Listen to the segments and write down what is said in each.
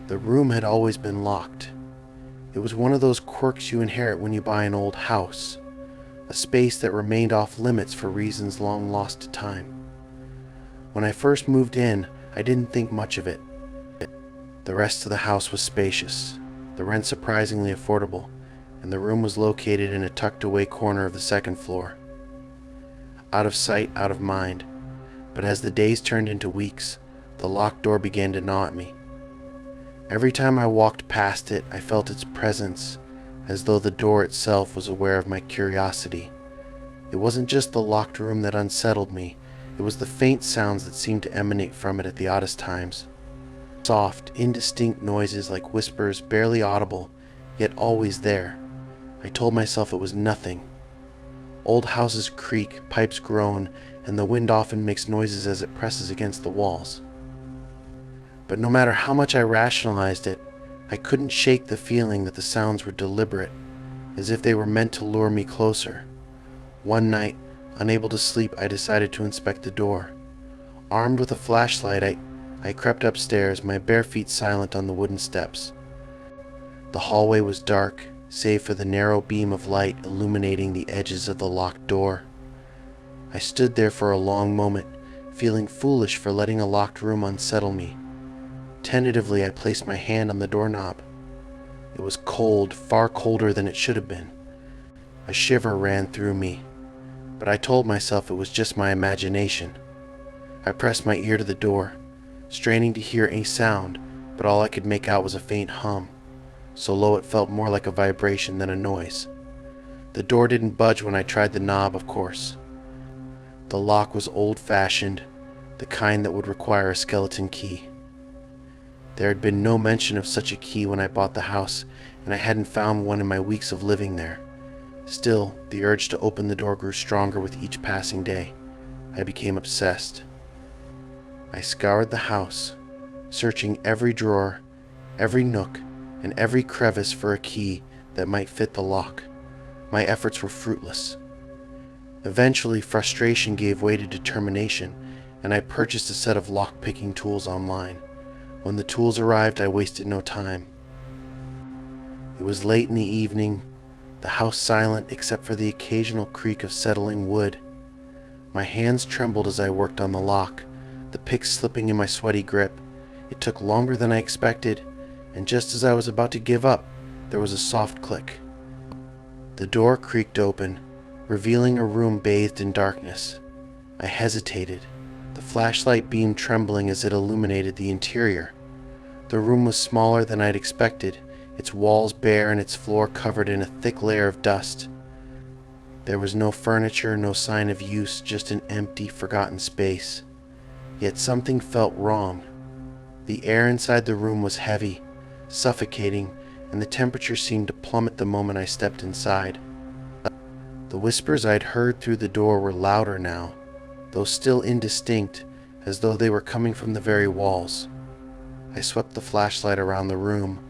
The room had always been locked. It was one of those quirks you inherit when you buy an old house, a space that remained off limits for reasons long lost to time. When I first moved in, I didn't think much of it. The rest of the house was spacious, the rent surprisingly affordable, and the room was located in a tucked-away corner of the second floor. Out of sight, out of mind, but as the days turned into weeks, the locked door began to gnaw at me. Every time I walked past it, I felt its presence, as though the door itself was aware of my curiosity. It wasn't just the locked room that unsettled me, it was the faint sounds that seemed to emanate from it at the oddest times. Soft, indistinct noises like whispers, barely audible, yet always there. I told myself it was nothing. Old houses creak, pipes groan, and the wind often makes noises as it presses against the walls. But no matter how much I rationalized it, I couldn't shake the feeling that the sounds were deliberate, as if they were meant to lure me closer. One night, unable to sleep, I decided to inspect the door. Armed with a flashlight, I crept upstairs, my bare feet silent on the wooden steps. The hallway was dark, save for the narrow beam of light illuminating the edges of the locked door. I stood there for a long moment, feeling foolish for letting a locked room unsettle me. Tentatively, I placed my hand on the doorknob. It was cold, far colder than it should have been. A shiver ran through me, but I told myself it was just my imagination. I pressed my ear to the door, straining to hear any sound, but all I could make out was a faint hum, so low it felt more like a vibration than a noise. The door didn't budge when I tried the knob, of course. The lock was old-fashioned, the kind that would require a skeleton key. There had been no mention of such a key when I bought the house, and I hadn't found one in my weeks of living there. Still, the urge to open the door grew stronger with each passing day. I became obsessed. I scoured the house, searching every drawer, every nook, and every crevice for a key that might fit the lock. My efforts were fruitless. Eventually, frustration gave way to determination, and I purchased a set of lock-picking tools online. When the tools arrived, I wasted no time. It was late in the evening, the house silent except for the occasional creak of settling wood. My hands trembled as I worked on the lock, the pick slipping in my sweaty grip. It took longer than I expected, and just as I was about to give up, there was a soft click. The door creaked open, revealing a room bathed in darkness. I hesitated, the flashlight beam trembling as it illuminated the interior. The room was smaller than I'd expected, its walls bare and its floor covered in a thick layer of dust. There was no furniture, no sign of use, just an empty, forgotten space. Yet something felt wrong. The air inside the room was heavy, suffocating, and the temperature seemed to plummet the moment I stepped inside. The whispers I'd heard through the door were louder now, though still indistinct, as though they were coming from the very walls. I swept the flashlight around the room,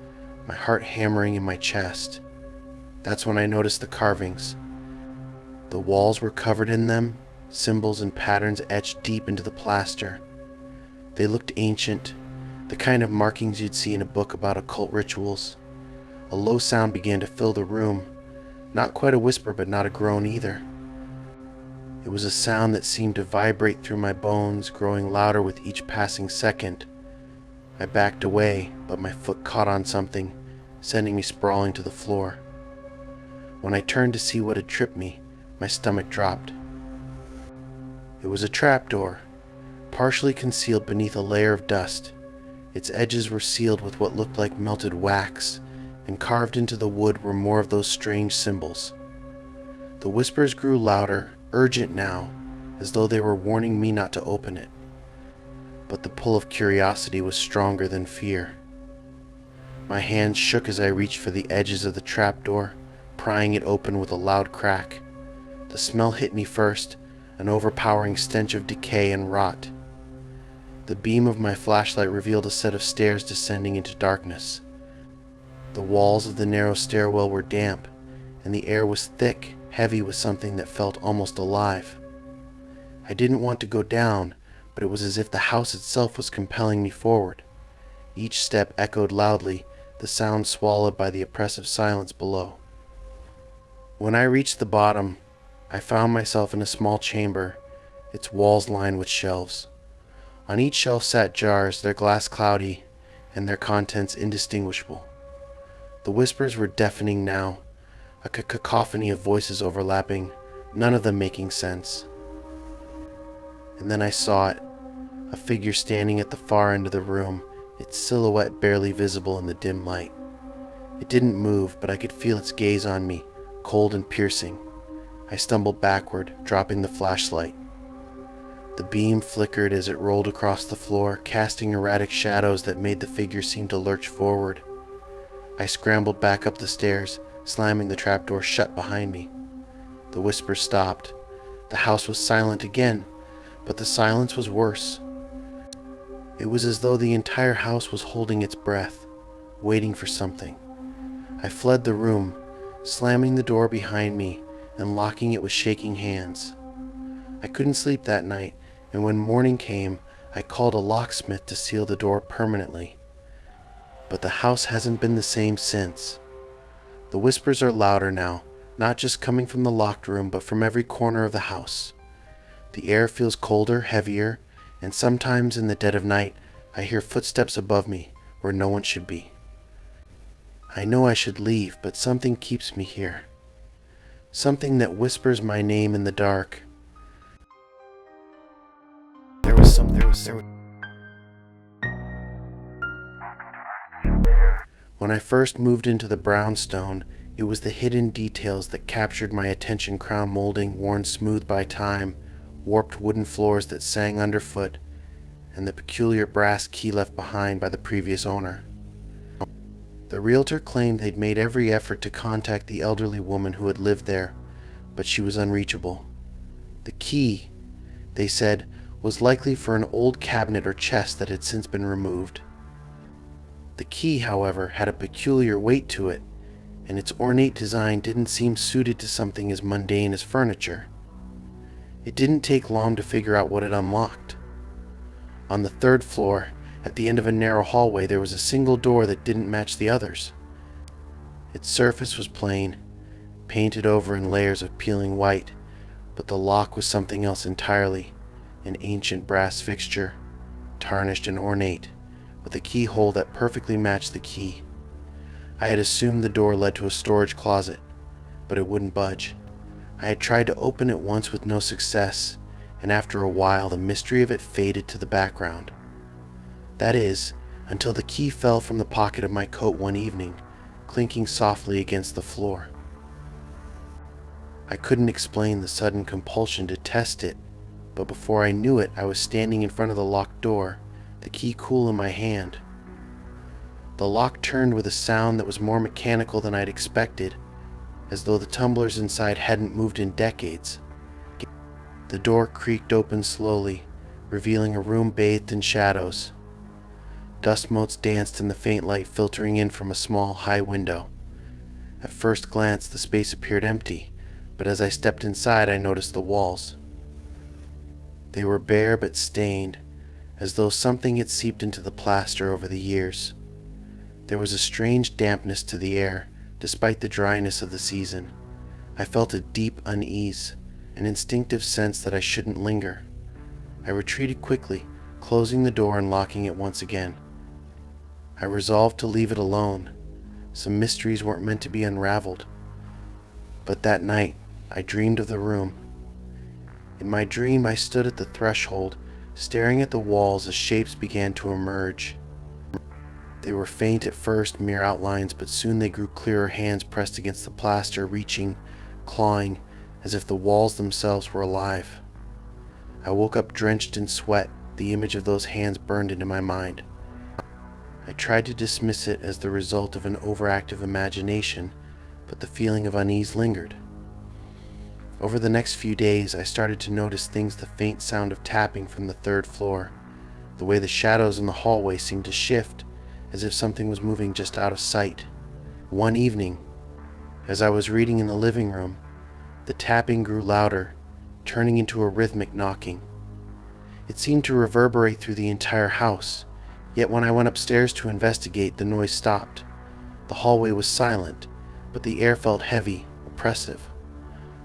my heart hammering in my chest. That's when I noticed the carvings. The walls were covered in them, symbols and patterns etched deep into the plaster. They looked ancient, the kind of markings you'd see in a book about occult rituals. A low sound began to fill the room, not quite a whisper but not a groan either. It was a sound that seemed to vibrate through my bones, growing louder with each passing second. I backed away, but my foot caught on something, sending me sprawling to the floor. When I turned to see what had tripped me, my stomach dropped. It was a trapdoor, partially concealed beneath a layer of dust. Its edges were sealed with what looked like melted wax, and carved into the wood were more of those strange symbols. The whispers grew louder, urgent now, as though they were warning me not to open it. But the pull of curiosity was stronger than fear. My hands shook as I reached for the edges of the trapdoor, prying it open with a loud crack. The smell hit me first, an overpowering stench of decay and rot. The beam of my flashlight revealed a set of stairs descending into darkness. The walls of the narrow stairwell were damp, and the air was thick, heavy with something that felt almost alive. I didn't want to go down, but it was as if the house itself was compelling me forward. Each step echoed loudly, the sound swallowed by the oppressive silence below. When I reached the bottom, I found myself in a small chamber, its walls lined with shelves. On each shelf sat jars, their glass cloudy, and their contents indistinguishable. The whispers were deafening now, a cacophony of voices overlapping, none of them making sense. And then I saw it, a figure standing at the far end of the room, its silhouette barely visible in the dim light. It didn't move, but I could feel its gaze on me, cold and piercing. I stumbled backward, dropping the flashlight. The beam flickered as it rolled across the floor, casting erratic shadows that made the figure seem to lurch forward. I scrambled back up the stairs, slamming the trapdoor shut behind me. The whispers stopped. The house was silent again, but the silence was worse. It was as though the entire house was holding its breath, waiting for something. I fled the room, slamming the door behind me and locking it with shaking hands. I couldn't sleep that night, and when morning came, I called a locksmith to seal the door permanently. But the house hasn't been the same since. The whispers are louder now, not just coming from the locked room, but from every corner of the house. The air feels colder, heavier, and sometimes in the dead of night, I hear footsteps above me where no one should be. I know I should leave, but something keeps me here. Something that whispers my name in the dark. When I first moved into the brownstone, it was the hidden details that captured my attention: crown molding worn smooth by time, warped wooden floors that sang underfoot, and the peculiar brass key left behind by the previous owner. The realtor claimed they'd made every effort to contact the elderly woman who had lived there, but she was unreachable. The key, they said, was likely for an old cabinet or chest that had since been removed. The key, however, had a peculiar weight to it, and its ornate design didn't seem suited to something as mundane as furniture. It didn't take long to figure out what it unlocked. On the third floor, at the end of a narrow hallway, there was a single door that didn't match the others. Its surface was plain, painted over in layers of peeling white, but the lock was something else entirely, an ancient brass fixture, tarnished and ornate, with a keyhole that perfectly matched the key. I had assumed the door led to a storage closet, but it wouldn't budge. I had tried to open it once with no success, and after a while the mystery of it faded to the background. That is, until the key fell from the pocket of my coat one evening, clinking softly against the floor. I couldn't explain the sudden compulsion to test it, but before I knew it, I was standing in front of the locked door, the key cool in my hand. The lock turned with a sound that was more mechanical than I'd expected, as though the tumblers inside hadn't moved in decades. The door creaked open slowly, revealing a room bathed in shadows. Dust motes danced in the faint light filtering in from a small, high window. At first glance, the space appeared empty, but as I stepped inside, I noticed the walls. They were bare but stained, as though something had seeped into the plaster over the years. There was a strange dampness to the air, despite the dryness of the season. I felt a deep unease, an instinctive sense that I shouldn't linger. I retreated quickly, closing the door and locking it once again. I resolved to leave it alone. Some mysteries weren't meant to be unraveled. But that night, I dreamed of the room. In my dream, I stood at the threshold, staring at the walls as shapes began to emerge. They were faint at first, mere outlines, but soon they grew clearer, hands pressed against the plaster, reaching, clawing, as if the walls themselves were alive. I woke up drenched in sweat, the image of those hands burned into my mind. I tried to dismiss it as the result of an overactive imagination, but the feeling of unease lingered. Over the next few days, I started to notice things: the faint sound of tapping from the third floor, the way the shadows in the hallway seemed to shift, as if something was moving just out of sight. One evening, as I was reading in the living room, The tapping grew louder, turning into a rhythmic knocking. It seemed to reverberate through the entire house, yet when I went upstairs to investigate, the noise stopped. The hallway was silent, but the air felt heavy, oppressive.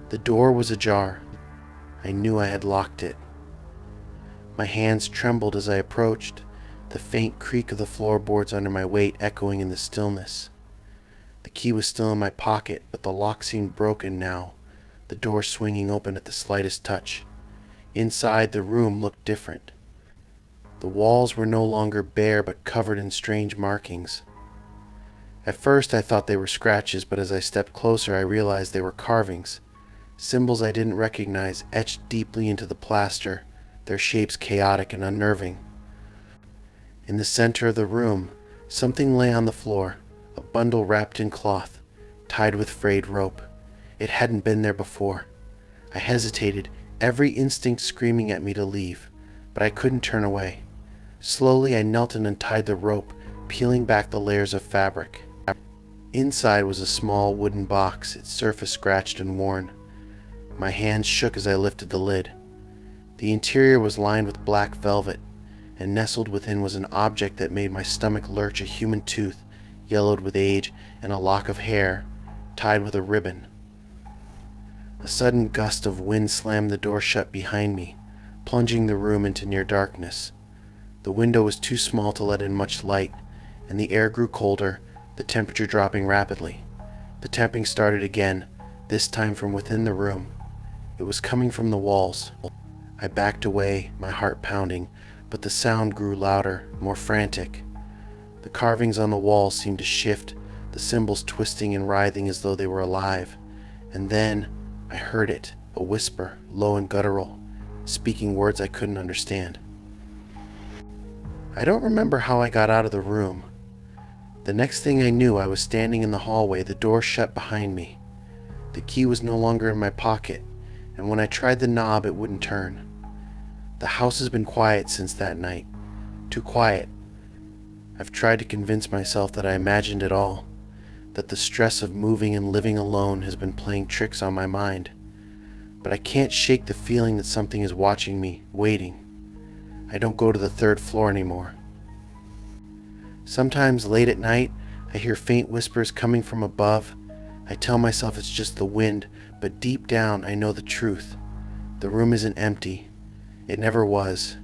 The door was ajar. I knew I had locked it. My hands trembled as I approached, the faint creak of the floorboards under my weight echoing in the stillness. The key was still in my pocket, but the lock seemed broken now, the door swinging open at the slightest touch. Inside, the room looked different. The walls were no longer bare but covered in strange markings. At first I thought they were scratches, but as I stepped closer I realized they were carvings, symbols I didn't recognize etched deeply into the plaster, their shapes chaotic and unnerving. In the center of the room, something lay on the floor, a bundle wrapped in cloth, tied with frayed rope. It hadn't been there before. I hesitated, every instinct screaming at me to leave, but I couldn't turn away. Slowly I knelt and untied the rope, peeling back the layers of fabric. Inside was a small wooden box, its surface scratched and worn. My hands shook as I lifted the lid. The interior was lined with black velvet, and nestled within was an object that made my stomach lurch, a human tooth, yellowed with age, and a lock of hair, tied with a ribbon. A sudden gust of wind slammed the door shut behind me, plunging the room into near darkness. The window was too small to let in much light, and the air grew colder, the temperature dropping rapidly. The tapping started again, this time from within the room. It was coming from the walls. I backed away, my heart pounding, but the sound grew louder, more frantic. The carvings on the walls seemed to shift, the symbols twisting and writhing as though they were alive. And then I heard it, a whisper, low and guttural, speaking words I couldn't understand. I don't remember how I got out of the room. The next thing I knew, I was standing in the hallway, the door shut behind me. The key was no longer in my pocket, and when I tried the knob, it wouldn't turn. The house has been quiet since that night. Too quiet. I've tried to convince myself that I imagined it all, that the stress of moving and living alone has been playing tricks on my mind. But I can't shake the feeling that something is watching me, waiting. I don't go to the 3rd floor anymore. Sometimes late at night, I hear faint whispers coming from above. I tell myself it's just the wind, but deep down I know the truth. The room isn't empty. It never was.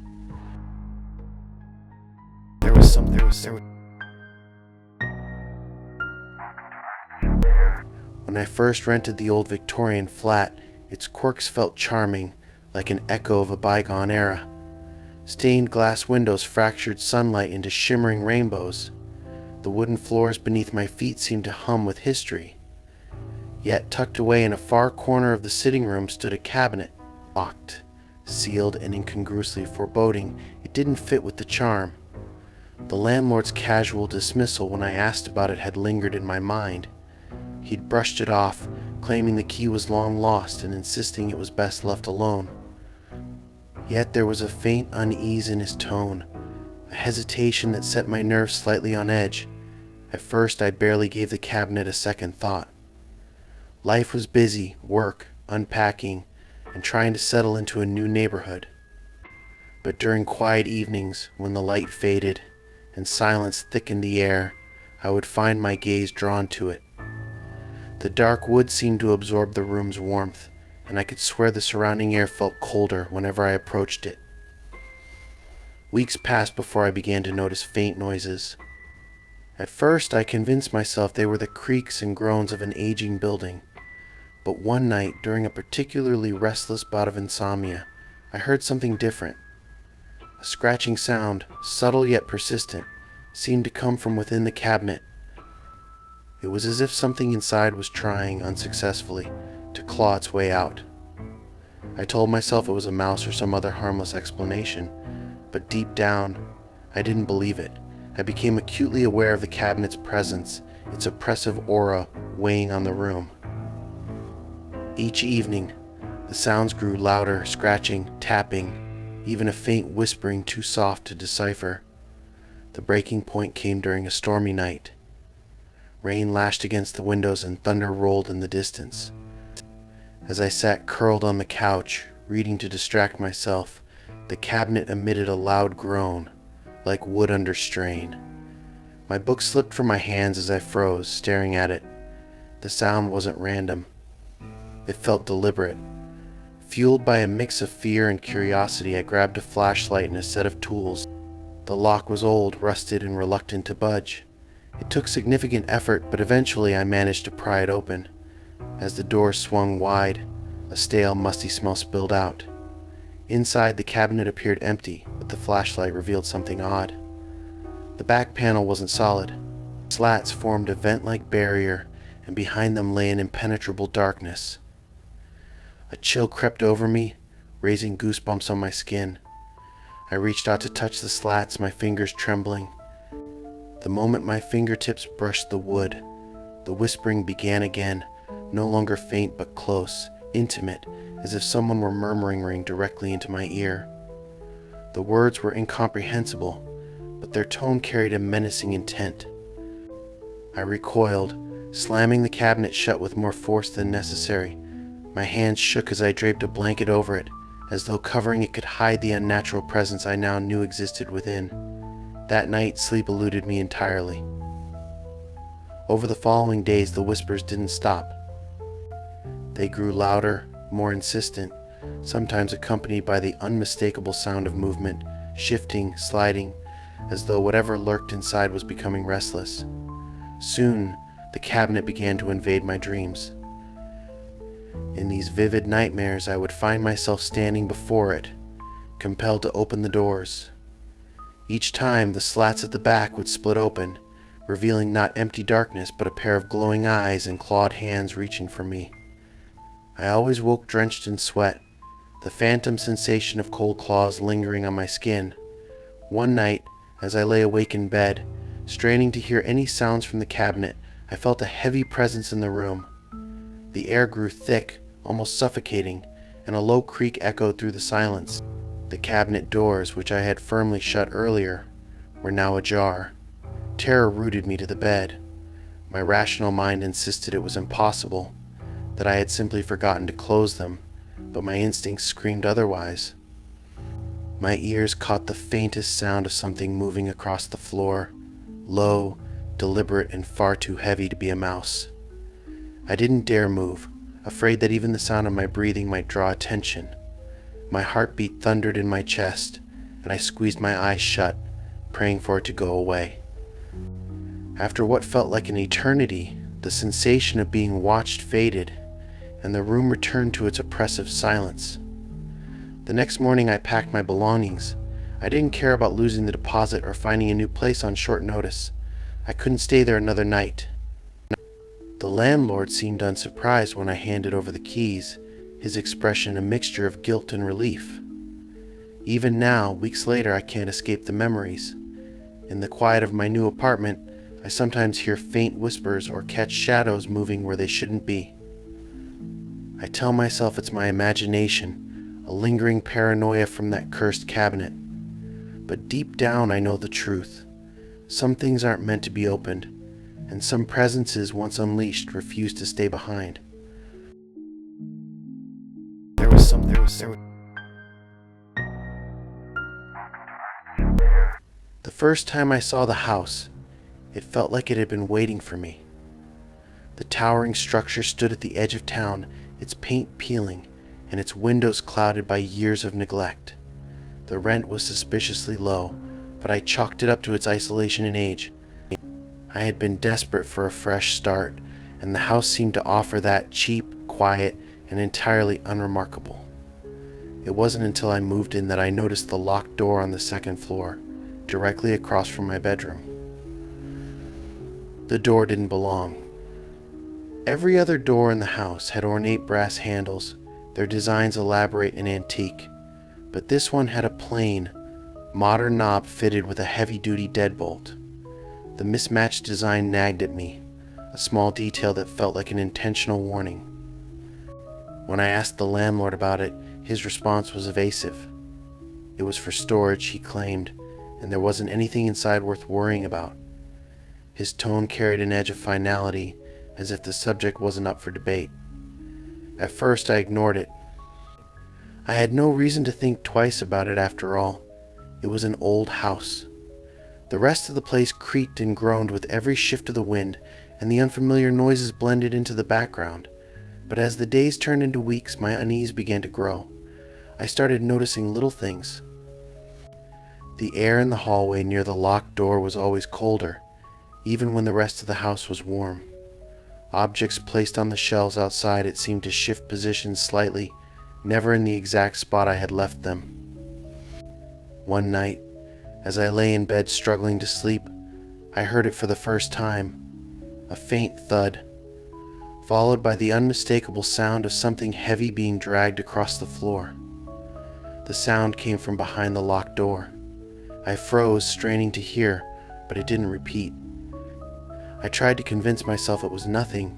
When I first rented the old Victorian flat, its quirks felt charming, like an echo of a bygone era. Stained glass windows fractured sunlight into shimmering rainbows. The wooden floors beneath my feet seemed to hum with history. Yet tucked away in a far corner of the sitting room stood a cabinet, locked, sealed, and incongruously foreboding. It didn't fit with the charm. The landlord's casual dismissal when I asked about it had lingered in my mind. He'd brushed it off, claiming the key was long lost and insisting it was best left alone. Yet there was a faint unease in his tone, a hesitation that set my nerves slightly on edge. At first I barely gave the cabinet a second thought. Life was busy, work, unpacking, and trying to settle into a new neighborhood. But during quiet evenings, when the light faded and silence thickened the air, I would find my gaze drawn to it. The dark wood seemed to absorb the room's warmth, and I could swear the surrounding air felt colder whenever I approached it. Weeks passed before I began to notice faint noises. At first, I convinced myself they were the creaks and groans of an aging building. But one night, during a particularly restless bout of insomnia, I heard something different. A scratching sound, subtle yet persistent, seemed to come from within the cabinet. It was as if something inside was trying, unsuccessfully, to claw its way out. I told myself it was a mouse or some other harmless explanation, but deep down, I didn't believe it. I became acutely aware of the cabinet's presence, its oppressive aura weighing on the room. Each evening, the sounds grew louder, scratching, tapping, even a faint whispering too soft to decipher. The breaking point came during a stormy night. Rain lashed against the windows and thunder rolled in the distance. As I sat curled on the couch, reading to distract myself, the cabinet emitted a loud groan, like wood under strain. My book slipped from my hands as I froze, staring at it. The sound wasn't random. It felt deliberate. Fueled by a mix of fear and curiosity, I grabbed a flashlight and a set of tools. The lock was old, rusted, and reluctant to budge. It took significant effort, but eventually I managed to pry it open. As the door swung wide, a stale, musty smell spilled out. Inside, the cabinet appeared empty, but the flashlight revealed something odd. The back panel wasn't solid. Slats formed a vent-like barrier, and behind them lay an impenetrable darkness. A chill crept over me, raising goosebumps on my skin. I reached out to touch the slats, my fingers trembling. The moment my fingertips brushed the wood, the whispering began again, no longer faint but close, intimate, as if someone were murmuring directly into my ear. The words were incomprehensible, but their tone carried a menacing intent. I recoiled, slamming the cabinet shut with more force than necessary. My hands shook as I draped a blanket over it, as though covering it could hide the unnatural presence I now knew existed within. That night, sleep eluded me entirely. Over the following days, the whispers didn't stop. They grew louder, more insistent, sometimes accompanied by the unmistakable sound of movement, shifting, sliding, as though whatever lurked inside was becoming restless. Soon, the cabinet began to invade my dreams. In these vivid nightmares, I would find myself standing before it, compelled to open the doors. Each time, the slats at the back would split open, revealing not empty darkness, but a pair of glowing eyes and clawed hands reaching for me. I always woke drenched in sweat, the phantom sensation of cold claws lingering on my skin. One night, as I lay awake in bed, straining to hear any sounds from the cabinet, I felt a heavy presence in the room. The air grew thick, almost suffocating, and a low creak echoed through the silence. The cabinet doors, which I had firmly shut earlier, were now ajar. Terror rooted me to the bed. My rational mind insisted it was impossible, that I had simply forgotten to close them, but my instincts screamed otherwise. My ears caught the faintest sound of something moving across the floor, low, deliberate, and far too heavy to be a mouse. I didn't dare move, afraid that even the sound of my breathing might draw attention. My heartbeat thundered in my chest, and I squeezed my eyes shut, praying for it to go away. After what felt like an eternity, the sensation of being watched faded, and the room returned to its oppressive silence. The next morning I packed my belongings. I didn't care about losing the deposit or finding a new place on short notice. I couldn't stay there another night. The landlord seemed unsurprised when I handed over the keys, his expression a mixture of guilt and relief. Even now, weeks later, I can't escape the memories. In the quiet of my new apartment, I sometimes hear faint whispers or catch shadows moving where they shouldn't be. I tell myself it's my imagination, a lingering paranoia from that cursed cabinet. But deep down I know the truth. Some things aren't meant to be opened, and some presences once unleashed refuse to stay behind. The first time I saw the house, it felt like it had been waiting for me. The towering structure stood at the edge of town, its paint peeling, and its windows clouded by years of neglect. The rent was suspiciously low, but I chalked it up to its isolation and age. I had been desperate for a fresh start, and the house seemed to offer that, cheap, quiet, and entirely unremarkable. It wasn't until I moved in that I noticed the locked door on the second floor, directly across from my bedroom. The door didn't belong. Every other door in the house had ornate brass handles, their designs elaborate and antique, but this one had a plain, modern knob fitted with a heavy-duty deadbolt. The mismatched design nagged at me, a small detail that felt like an intentional warning. When I asked the landlord about it, his response was evasive. It was for storage, he claimed, and there wasn't anything inside worth worrying about. His tone carried an edge of finality, as if the subject wasn't up for debate. At first, I ignored it. I had no reason to think twice about it after all. It was an old house. The rest of the place creaked and groaned with every shift of the wind, and the unfamiliar noises blended into the background. But as the days turned into weeks, my unease began to grow. I started noticing little things. The air in the hallway near the locked door was always colder, even when the rest of the house was warm. Objects placed on the shelves outside it seemed to shift positions slightly, never in the exact spot I had left them. One night, as I lay in bed struggling to sleep, I heard it for the first time, a faint thud, followed by the unmistakable sound of something heavy being dragged across the floor. The sound came from behind the locked door. I froze, straining to hear, but it didn't repeat. I tried to convince myself it was nothing,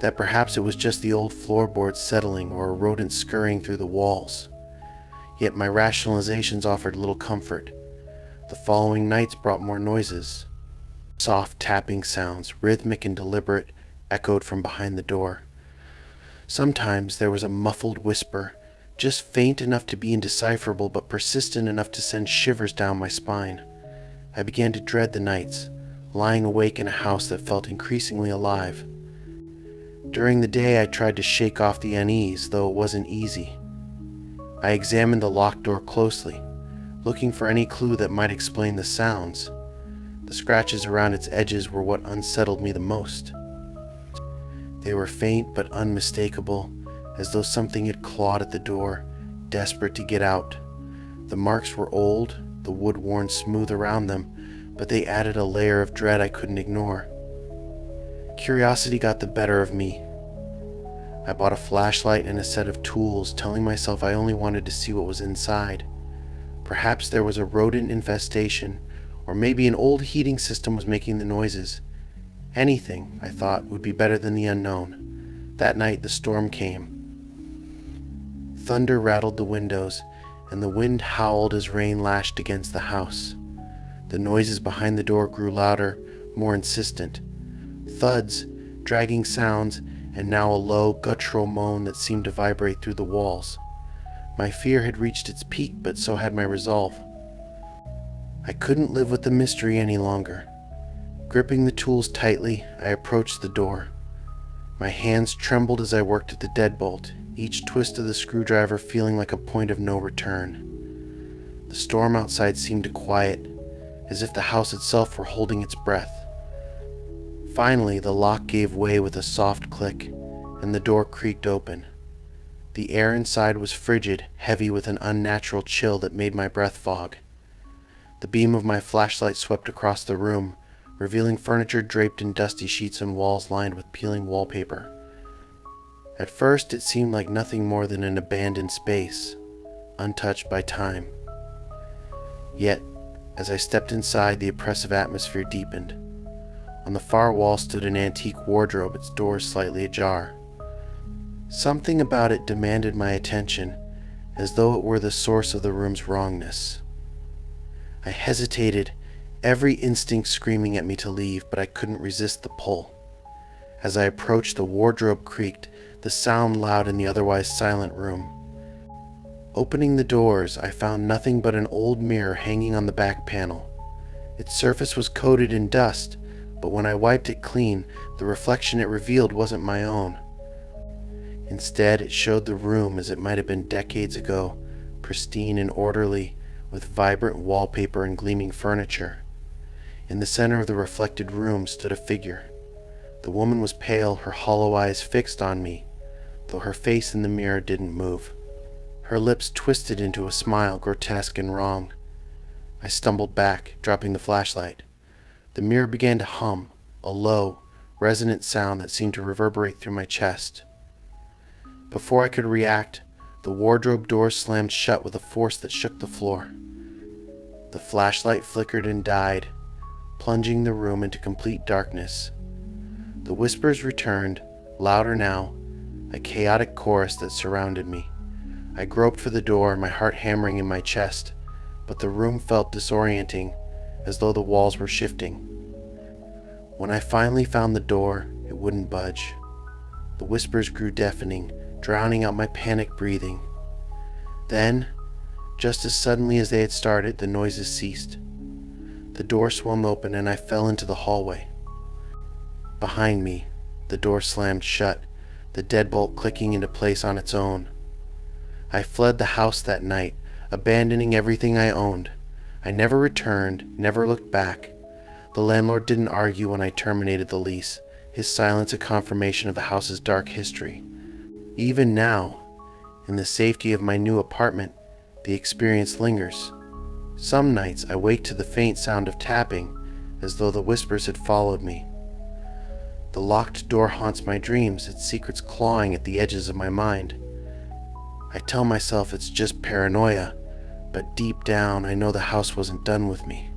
that perhaps it was just the old floorboards settling or a rodent scurrying through the walls. Yet my rationalizations offered little comfort. The following nights brought more noises. Soft tapping sounds, rhythmic and deliberate, echoed from behind the door. Sometimes there was a muffled whisper, just faint enough to be indecipherable but persistent enough to send shivers down my spine. I began to dread the nights, lying awake in a house that felt increasingly alive. During the day I tried to shake off the unease, though it wasn't easy. I examined the locked door closely, looking for any clue that might explain the sounds. The scratches around its edges were what unsettled me the most. They were faint but unmistakable, as though something had clawed at the door, desperate to get out. The marks were old, the wood worn smooth around them, but they added a layer of dread I couldn't ignore. Curiosity got the better of me. I bought a flashlight and a set of tools, telling myself I only wanted to see what was inside. Perhaps there was a rodent infestation, or maybe an old heating system was making the noises. Anything, I thought, would be better than the unknown. That night the storm came. Thunder rattled the windows, and the wind howled as rain lashed against the house. The noises behind the door grew louder, more insistent. Thuds, dragging sounds, and now a low, guttural moan that seemed to vibrate through the walls. My fear had reached its peak, but so had my resolve. I couldn't live with the mystery any longer. Gripping the tools tightly, I approached the door. My hands trembled as I worked at the deadbolt, each twist of the screwdriver feeling like a point of no return. The storm outside seemed to quiet, as if the house itself were holding its breath. Finally, the lock gave way with a soft click, and the door creaked open. The air inside was frigid, heavy with an unnatural chill that made my breath fog. The beam of my flashlight swept across the room, revealing furniture draped in dusty sheets and walls lined with peeling wallpaper. At first, it seemed like nothing more than an abandoned space, untouched by time. Yet, as I stepped inside, the oppressive atmosphere deepened. On the far wall stood an antique wardrobe, its doors slightly ajar. Something about it demanded my attention, as though it were the source of the room's wrongness. I hesitated, every instinct screaming at me to leave, but I couldn't resist the pull. As I approached, the wardrobe creaked, the sound loud in the otherwise silent room. Opening the doors, I found nothing but an old mirror hanging on the back panel. Its surface was coated in dust, but when I wiped it clean, the reflection it revealed wasn't my own. Instead, it showed the room as it might have been decades ago, pristine and orderly, with vibrant wallpaper and gleaming furniture. In the center of the reflected room stood a figure. The woman was pale, her hollow eyes fixed on me, though her face in the mirror didn't move. Her lips twisted into a smile, grotesque and wrong. I stumbled back, dropping the flashlight. The mirror began to hum, a low, resonant sound that seemed to reverberate through my chest. Before I could react, the wardrobe door slammed shut with a force that shook the floor. The flashlight flickered and died, plunging the room into complete darkness. The whispers returned, louder now, a chaotic chorus that surrounded me. I groped for the door, my heart hammering in my chest, but the room felt disorienting, as though the walls were shifting. When I finally found the door, it wouldn't budge. The whispers grew deafening, drowning out my panicked breathing. Then, just as suddenly as they had started, the noises ceased. The door swung open and I fell into the hallway. Behind me, the door slammed shut, the deadbolt clicking into place on its own. I fled the house that night, abandoning everything I owned. I never returned, never looked back. The landlord didn't argue when I terminated the lease, his silence a confirmation of the house's dark history. Even now, in the safety of my new apartment, the experience lingers. Some nights I wake to the faint sound of tapping, as though the whispers had followed me. The locked door haunts my dreams, its secrets clawing at the edges of my mind. I tell myself it's just paranoia, but deep down I know the house wasn't done with me.